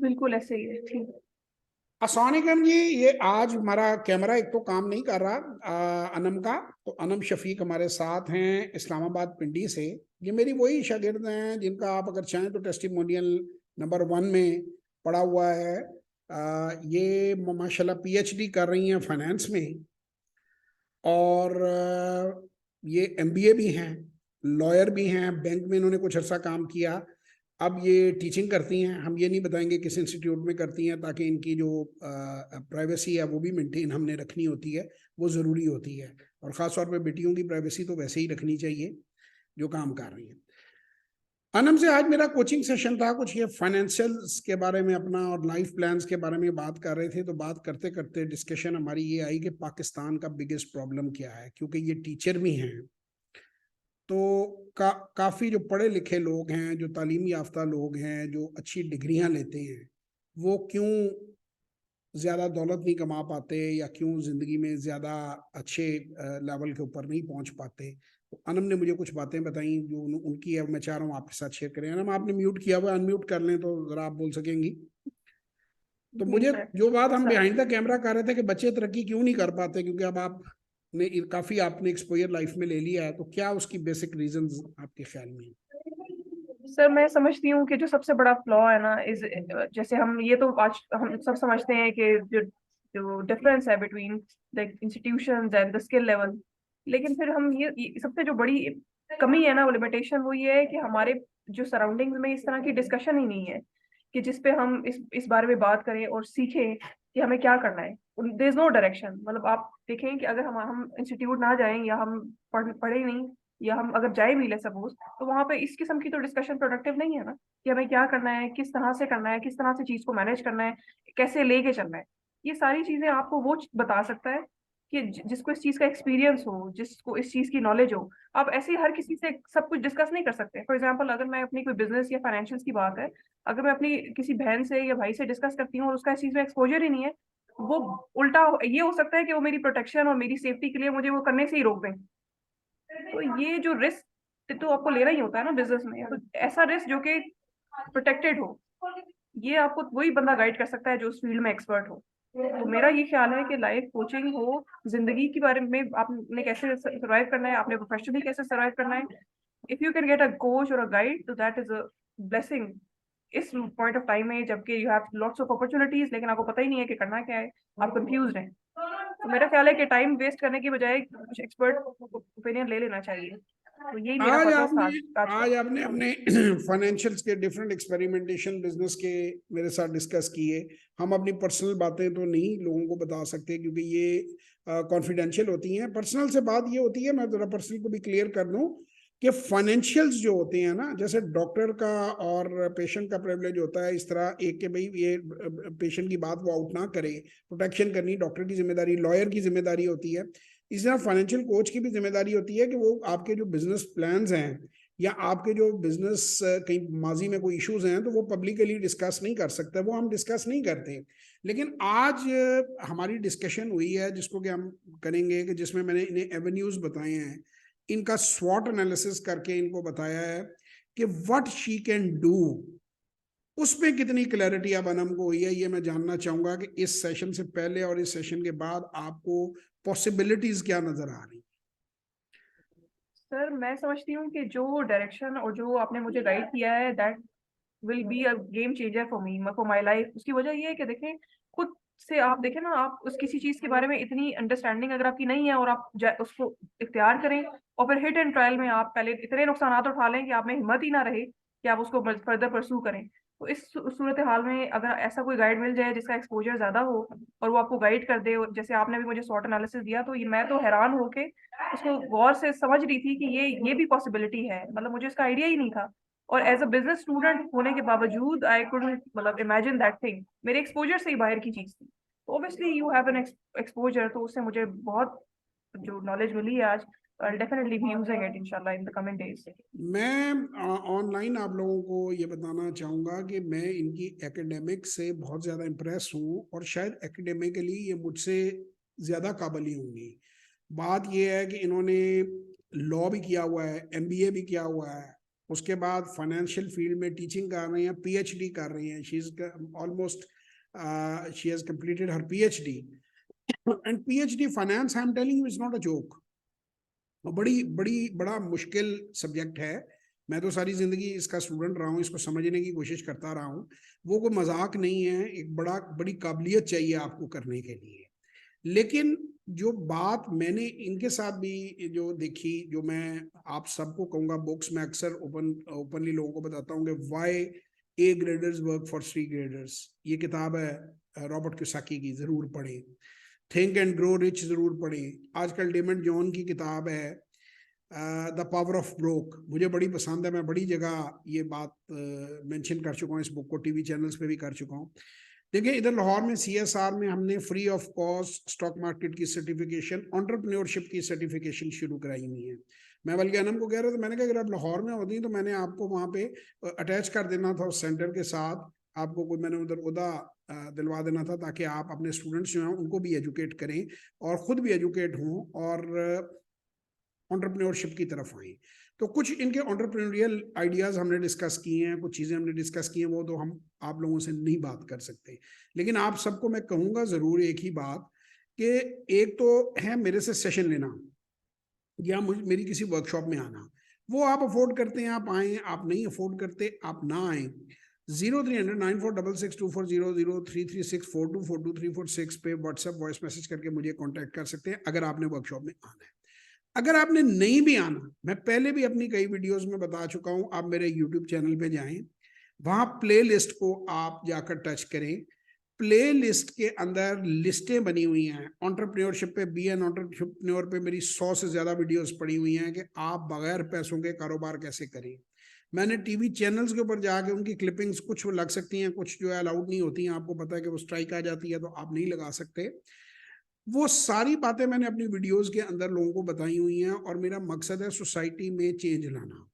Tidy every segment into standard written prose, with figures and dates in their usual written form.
बिल्कुल ऐसे ही है, ठीक। अस्सलाम वालेकुम जी। ये आज हमारा कैमरा एक तो काम नहीं कर रहा अनम का। तो अनम शफीक हमारे साथ हैं इस्लामाबाद पिंडी से। ये मेरी वही शागिर्द हैं जिनका आप अगर चाहें तो टेस्टिमोनियल नंबर 1 में पड़ा हुआ है। ये माशाल्लाह पीएचडी कर रही हैं फाइनेंस में, और ये एमबीए भी हैं, लॉयर भी हैं, बैंक में इन्होंने कुछ अर्सा काम किया। अब ये टीचिंग करती हैं। हम ये नहीं बताएंगे किस इंस्टीट्यूट में करती हैं, ताकि इनकी जो प्राइवेसी है वो भी मेंटेन हमने रखनी होती है, वो ज़रूरी होती है। और ख़ास तौर पे बेटियों की प्राइवेसी तो वैसे ही रखनी चाहिए जो काम कर रही हैं। अनम से आज मेरा कोचिंग सेशन था, कुछ ये फाइनेंशियल्स के बारे में अपना और लाइफ प्लान्स के बारे में बात कर रहे थे। तो बात करते करते डिस्कशन हमारी ये आई कि पाकिस्तान का बिगेस्ट प्रॉब्लम क्या है, क्योंकि ये टीचर भी हैं। तो काफ़ी जो पढ़े लिखे लोग हैं, जो तालीम याफ्ता लोग हैं, जो अच्छी डिग्रियां लेते हैं, वो क्यों ज़्यादा दौलत नहीं कमा पाते, या क्यों ज़िंदगी में ज़्यादा अच्छे लेवल के ऊपर नहीं पहुंच पाते। तो अनम ने मुझे कुछ बातें बताई जो उनकी है, मैं चाह रहा हूँ आपके साथ शेयर करें। अनम, आपने म्यूट किया हुआ है, अनम्यूट कर लें तो ज़रा आप बोल सकेंगी। तो जी मुझे सर। जो बात हम सर, बिहाइंड द कैमरा कर रहे थे कि बच्चे तरक्की क्यों नहीं कर पाते, क्योंकि अब आपने काफ़ी आपने एक्सपोजर लाइफ में ले लिया है, तो क्या उसकी बेसिक रीजंस आपके ख्याल में हैं? सर मैं समझती हूँ कि जो सबसे बड़ा फ्लॉ है ना इस, जैसे हम ये तो आज हम सब समझते हैं कि जो जो डिफरेंस है between the institutions and the skill level. लेकिन फिर हम ये सबसे जो बड़ी कमी है ना, वो लिमिटेशन, वो ये है कि हमारे जो सराउंडिंग्स में इस तरह की डिस्कशन ही नहीं है कि जिसपे हम इस बारे में बात करें और सीखें कि हमें क्या करना है। There is no direction. मतलब आप देखें कि अगर हम इंस्टीट्यूट ना जाएं या हम पढ़े नहीं, या हम अगर जाए भी ले सपोज, तो वहां पे इस किस्म की तो डिस्कशन प्रोडक्टिव नहीं है ना, कि हमें क्या करना है, किस तरह से करना है, किस तरह से चीज को मैनेज करना है, कैसे लेके चलना है। ये सारी चीजें आपको वो बता सकता है कि जिसको इस चीज का एक्सपीरियंस हो, जिसको इस चीज की नॉलेज हो। आप ऐसे ही हर किसी से सब कुछ डिस्कस नहीं कर सकते। फॉर एग्जाम्पल, अगर मैं अपनी कोई बिजनेस या फाइनेंशियल की बात है, अगर मैं अपनी किसी बहन से या भाई से डिस्कस करती हूँ और उसका इस चीज में एक्सपोजर ही नहीं है, वो उल्टा ये हो सकता है कि वो मेरी प्रोटेक्शन और मेरी सेफ्टी के लिए मुझे वो करने से ही रोक दें। तो ये जो रिस्क तो आपको लेना ही होता है ना बिजनेस में, तो ऐसा रिस्क जो कि प्रोटेक्टेड हो, ये आपको वही बंदा गाइड कर सकता है जो उस फील्ड में एक्सपर्ट हो। तो मेरा ये ख्याल है कि लाइफ कोचिंग हो, जिंदगी के बारे में आपने कैसे सर्वाइव करना है, आपने प्रोफेशनली कैसे सर्वाइव करना है, if you can get a coach और अ गाइड, तो दैट इज अ ब्लेसिंग इस पॉइंट ऑफ टाइम में, जबकि you have lots of opportunities लेकिन आपको पता ही नहीं है कि करना क्या है, आप कंफ्यूज हैं। तो मेरा ख्याल है कि टाइम वेस्ट करने की बजाय कुछ एक्सपर्ट ओपिनियन ले लेना चाहिए। तो यही मेरा आज पर्पस था आपने आज का। आज आपने अपने फाइनेंशियल्स के डिफरेंट एक्सपेरिमेंटेशन बिजनेस के मेरे साथ डिस्कस किए। हम अपनी पर्सनल बातें तो नहीं लोगों को बता सकते, क्योंकि ये कॉन्फिडेंशियल होती हैं। पर्सनल से बात ये होती है, मैं ज़रा पर्सनल को भी क्लियर कर दूं, कि फाइनेंशियल्स जो होते हैं ना, जैसे डॉक्टर का और पेशेंट का प्रिविलेज होता है, इस तरह एक के भाई ये पेशेंट की बात वो आउट ना करे, प्रोटेक्शन करनी डॉक्टर की जिम्मेदारी, लॉयर की जिम्मेदारी होती है। इस तरह फाइनेंशियल कोच की भी जिम्मेदारी होती है कि वो आपके जो बिजनेस प्लान्स हैं, या आपके जो बिजनेस कहीं माजी में कोई इश्यूज हैं, तो वो पब्लिकली डिस्कस नहीं कर सकते, वो हम डिस्कस नहीं करते। लेकिन आज हमारी डिस्कशन हुई है जिसको कि हम करेंगे, कि जिसमें मैंने इन्हें एवेन्यूज बताए हैं, इनका स्वॉट एनालिसिस करके इनको बताया है कि व्हाट शी कैन डू। उसमें कितनी क्लैरिटी अब अनम को हुई है, ये मैं जानना चाहूंगा कि इस सेशन से पहले और इस सेशन के बाद आपको पॉसिबिलिटीज क्या नजर आ रही। सर मैं समझती हूँ कि जो डायरेक्शन और जो आपने मुझे गाइड किया है, that will be a game changer for me, for my life. उसकी वजह ये है कि देखें, खुद से आप देखें ना, आप उस किसी चीज के बारे में इतनी अंडरस्टैंडिंग अगर आपकी नहीं है और आप उसको इख्तियार करें, और फिर हिट एंड ट्रायल में आप पहले इतने नुकसान उठा लें कि आप में हिम्मत ही ना रहे कि आप उसको फर्दर परस्यू करें। तो इस सूरत हाल में अगर ऐसा कोई गाइड मिल जाए जिसका एक्सपोजर ज्यादा हो और वो आपको गाइड कर दे, और जैसे आपने भी मुझे शॉर्ट एनालिसिस दिया, तो ये मैं तो हैरान होके उसको गौर से समझ रही थी कि ये भी पॉसिबिलिटी है। मतलब मुझे इसका आइडिया ही नहीं था। और एज अ बिजनेस स्टूडेंट होने के बावजूद आई कुड मतलब इमेजिन दैट थिंग, मेरे एक्सपोजर से ही बाहर की चीज थी। तो obviously you have an exposure, तो उससे मुझे बहुत जो नॉलेज मिली है आज, I definitely be using it इंशाल्लाह इन द कमिंग डेज। मैं ऑनलाइन आप लोगों को ये बताना चाहूँगा कि मैं इनकी एकेडमिक से बहुत ज़्यादा इम्प्रेस हूँ, और शायद एकेडमिकली ये मुझसे ज़्यादा काबिल होंगी। बात ये है कि इन्होंने लॉ भी किया हुआ है, एमबीए भी किया हुआ है, उसके बाद फाइनेंशियल फील्ड में टीचिंग कर रही हैं, पीएचडी कर रही हैं, she is almost she has completed her PhD, and PhD finance, I am telling you, is not a joke. बड़ा मुश्किल सब्जेक्ट है। मैं तो सारी जिंदगी इसका स्टूडेंट रहा हूँ, इसको समझने की कोशिश करता रहा हूँ। वो कोई मजाक नहीं है, एक बड़ी काबिलियत चाहिए आपको करने के लिए। लेकिन जो बात मैंने इनके साथ भी जो देखी, जो मैं आप सबको कहूंगा, बुक्स में अक्सर ओपनली लोगों को बताता हूँ कि why A graders work for C graders, ये किताब है रॉबर्ट कियोसाकी की, जरूर पढ़ें। थिंक एंड ग्रो रिच जरूर पढ़ें। आजकल डेमंड जॉन की किताब है द पावर ऑफ ब्रोक, मुझे बड़ी पसंद है। मैं बड़ी जगह ये बात मेंशन कर चुका हूँ, इस बुक को टीवी चैनल्स पे भी कर चुका हूँ। देखिए, इधर लाहौर में सीएसआर में हमने free of cost stock market की सर्टिफिकेशन, एंटरप्रेन्योरशिप की सर्टिफिकेशन शुरू कराई हुई है। मैं बल्कि अनम को कह रहा था, मैंने कहा अगर आप लाहौर में होती तो मैंने आपको वहाँ पे अटैच कर देना था उस सेंटर के साथ, आपको कोई मैंने उधर उदा दिलवा देना था, ताकि आप अपने स्टूडेंट्स जो हैं उनको भी एजुकेट करें और खुद भी एजुकेट हों और एंटरप्रेन्योरशिप की तरफ आए। तो कुछ इनके एंटरप्रेन्योरियल आइडियाज हमने डिस्कस किए हैं, कुछ चीजें हमने डिस्कस की हैं, वो तो हम आप लोगों से नहीं बात कर सकते। लेकिन आप सबको मैं कहूंगा जरूर एक ही बात, कि एक तो है मेरे से सेशन लेना या मेरी किसी वर्कशॉप में आना, वो आप अफोर्ड करते हैं आप आए, आप नहीं अफोर्ड करते आप ना आए। 0300946620033642423426 पे व्हाट्सएप वॉइस मैसेज करके मुझे कांटेक्ट कर सकते हैं अगर आपने वर्कशॉप में आना है। अगर आपने नहीं भी आना, मैं पहले भी अपनी कई वीडियोस में बता चुका हूं, आप मेरे यूट्यूब चैनल पे जाएं, वहां प्ले लिस्ट को आप जाकर टच करें। प्ले लिस्ट के अंदर लिस्टें बनी हुई हैं। एंटरप्रेन्योरशिप पे, बी एन एंटरप्रेन्योर पे मेरी 100 से ज्यादा वीडियोस पड़ी हुई हैं कि आप बगैर पैसों के कारोबार कैसे करें। मैंने टीवी चैनल्स के ऊपर जाके उनकी क्लिपिंग्स कुछ लग सकती हैं, कुछ जो है अलाउड नहीं होती हैं, आपको पता है कि वो स्ट्राइक आ जाती है तो आप नहीं लगा सकते। वो सारी बातें मैंने अपनी वीडियोस के अंदर लोगों को बताई हुई हैं, और मेरा मकसद है सोसाइटी में चेंज लाना।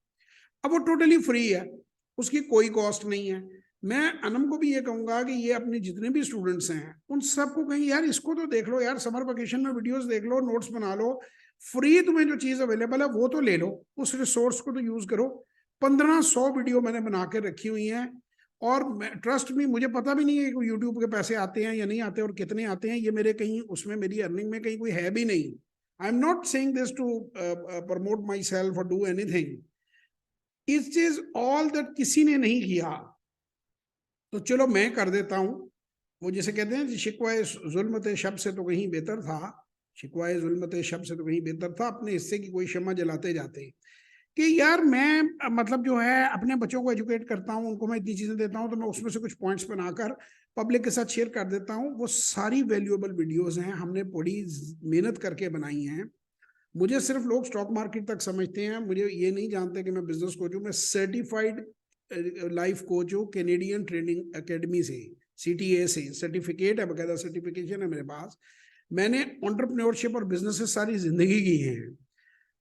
अब वो टोटली फ्री है, उसकी कोई कॉस्ट नहीं है। मैं अनम को भी ये कहूंगा कि ये अपने जितने भी स्टूडेंट्स हैं उन सबको कहें, यार इसको तो देख लो यार, समर वेकेशन में वीडियोस देख लो, नोट्स बना लो, फ्री तुम्हें जो चीज अवेलेबल है वो तो ले लो, उस रिसोर्स को तो यूज करो। 1500 वीडियो मैंने बना के रखी हुई हैं, और ट्रस्ट मी, मुझे पता भी नहीं है कि यूट्यूब के पैसे आते हैं या नहीं आते और कितने आते हैं। ये मेरे कहीं उसमें मेरी अर्निंग में कहीं कोई है भी नहीं। I am not saying this to promote myself और do anything. It is all that किसी ने नहीं किया तो चलो मैं कर देता हूं। वो जिसे कहते हैं शिकवाए जुल्मत शब से तो कहीं बेहतर था, शिकवाए जुल्मत शब से तो कहीं बेहतर था, अपने हिस्से की कोई शम्मा जलाते जाते। कि यार मैं मतलब जो है अपने बच्चों को एजुकेट करता हूँ, उनको मैं इतनी चीजें देता हूँ, तो मैं उसमें से कुछ पॉइंट्स बनाकर पब्लिक के साथ शेयर कर देता हूँ। वो सारी वैल्यूएबल वीडियोस हैं, हमने बड़ी मेहनत करके बनाई हैं। मुझे सिर्फ लोग स्टॉक मार्केट तक समझते हैं, मुझे ये नहीं जानते कि मैं बिजनेस कोच हूँ। मैं सर्टिफाइड लाइफ कोच हूँ कैनेडियन ट्रेनिंग एकेडमी से, CTA से सर्टिफिकेट है, बकायदा सर्टिफिकेशन है मेरे पास। मैंने एंटरप्रेन्योरशिप और बिजनेस सारी जिंदगी की है।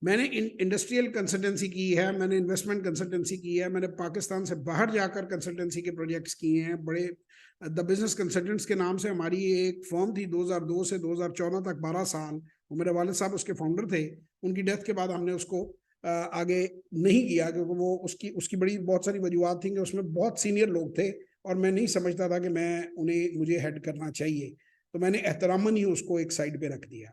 मैंने इंडस्ट्रियल कंसल्टेंसी की है, मैंने इन्वेस्टमेंट कंसल्टेंसी की है, मैंने पाकिस्तान से बाहर जाकर कंसल्टेंसी के प्रोजेक्ट्स किए हैं बड़े। द बिजनेस कंसल्टेंट्स के नाम से हमारी एक फर्म थी 2002 से 2014 तक, 12 साल। वो मेरे वालिद साहब उसके फाउंडर थे। उनकी डेथ के बाद हमने उसको आगे नहीं किया, क्योंकि वो उसकी उसकी बड़ी बहुत सारी वजूहत थी कि उसमें बहुत सीनियर लोग थे और मैं नहीं समझता था कि मुझे हेड करना चाहिए, तो मैंने एहतरामन ही उसको एक साइड पे रख दिया।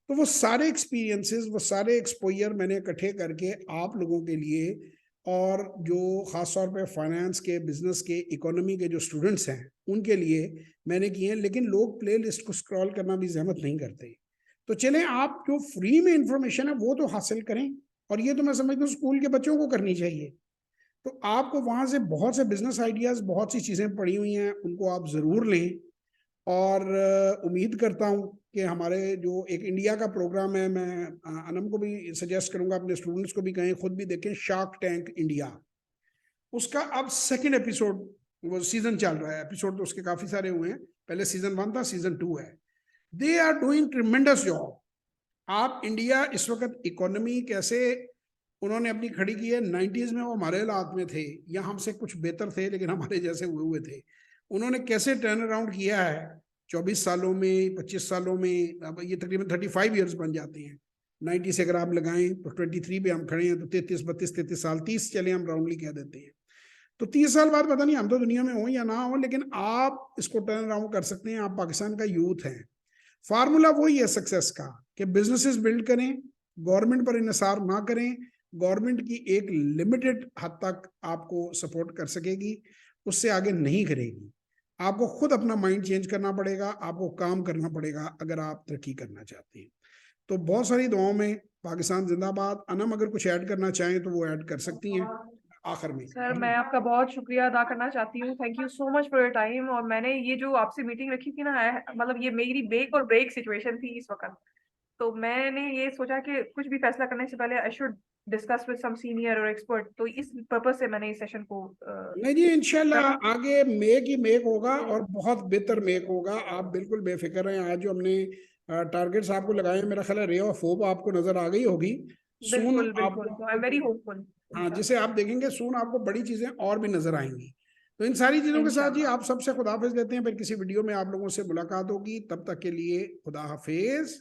तो वो सारे एक्सपीरियंसेस, वो सारे एक्सपोजर मैंने इकट्ठे करके आप लोगों के लिए, और जो खासतौर पे फाइनेंस के, बिजनेस के, इकोनॉमी के जो स्टूडेंट्स हैं उनके लिए मैंने किए हैं। लेकिन लोग प्ले लिस्ट को स्क्रॉल करना भी जहमत नहीं करते। तो चलें, आप जो फ्री में इंफॉर्मेशन है वो तो हासिल करें, और ये तो मैं समझता हूँ स्कूल के बच्चों को करनी चाहिए। तो आपको वहां से बहुत से बिजनेस आइडियाज, बहुत सी चीजें पड़ी हुई हैं, उनको आप जरूर लें। और उम्मीद करता हूं कि हमारे जो एक इंडिया का प्रोग्राम है, मैं अनम को भी सजेस्ट करूंगा, अपने स्टूडेंट्स को भी कहें, खुद भी देखें, शार्क टैंक इंडिया। उसका अब सेकंड एपिसोड, वो सीजन चल रहा है, एपिसोड तो उसके काफी सारे हुए हैं, पहले सीजन 1 था, सीजन 2 है। They are doing tremendous job. आप इंडिया इस वक्त इकोनॉमी कैसे उन्होंने अपनी खड़ी की है, 90s में वो हमारे हालात में थे या हमसे कुछ बेहतर थे लेकिन हमारे जैसे हुए थे, उन्होंने कैसे टर्न अराउंड किया है 24 सालों में, 25 सालों में। अब ये तकरीबन 35 ईयर्स बन जाते हैं। 90 से अगर आप लगाएं तो 23 पे हम खड़े हैं, तो 33 साल, 30 चले हम राउंडली कह देते हैं। तो 30 साल बाद पता नहीं हम तो दुनिया में हो या ना हो, लेकिन आप इसको टर्न अराउंड कर सकते हैं। आप पाकिस्तान का यूथ है। फार्मूला वही है सक्सेस का कि बिजनेसेस बिल्ड करें, गवर्नमेंट पर इन्हिसार ना करें। गवर्नमेंट की एक लिमिटेड हद तक आपको सपोर्ट कर सकेगी, उससे आगे नहीं करेगी। आपको खुद अपना माइंड चेंज करना पड़ेगा, आपको काम करना पड़ेगा अगर आप तरक्की करना चाहते हैं। तो बहुत सारी दुआओं में पाकिस्तान जिंदाबाद। अनम अगर कुछ ऐड करना चाहें तो वो ऐड कर सकती हैं आखिर में। सर मैं आपका बहुत शुक्रिया अदा करना चाहती हूँ। Thank you so much for your time. और मैंने ये जो आपसे मीटिंग रखी थी ना, मतलब ये मेरी बेक और ब्रेक सिचुएशन थी इस वक्त। तो मैंने ये सोचा कि कुछ भी फैसला करने से पहले I should discuss with some senior और एक्सपर्ट। तो इस पर्पस से मैंने इस सेशन को नहीं जी, इंशाल्लाह रखा। आगे मेक ही मेक होगा और बहुत बेहतर मेक होगा। आप बिल्कुल बेफिक्र हैं। आज जो हमने टारगेट्स आपको लगाए, मेरा ख्याल है रे ऑफ होप आपको नजर आ गई होगी। सून बिल्कुल बिल्कुल, आपको, आई एम वेरी होपफुल। हाँ, जिसे आप देखेंगे सून आपको बड़ी चीजें और भी नजर आएंगी। तो इन सारी चीजों के साथ जी इंशाल्लाह। आप सबसे खुदाफिज लेते हैं। फिर किसी वीडियो में आप लोगों से मुलाकात होगी। तब तक के लिए खुदा हाफिज।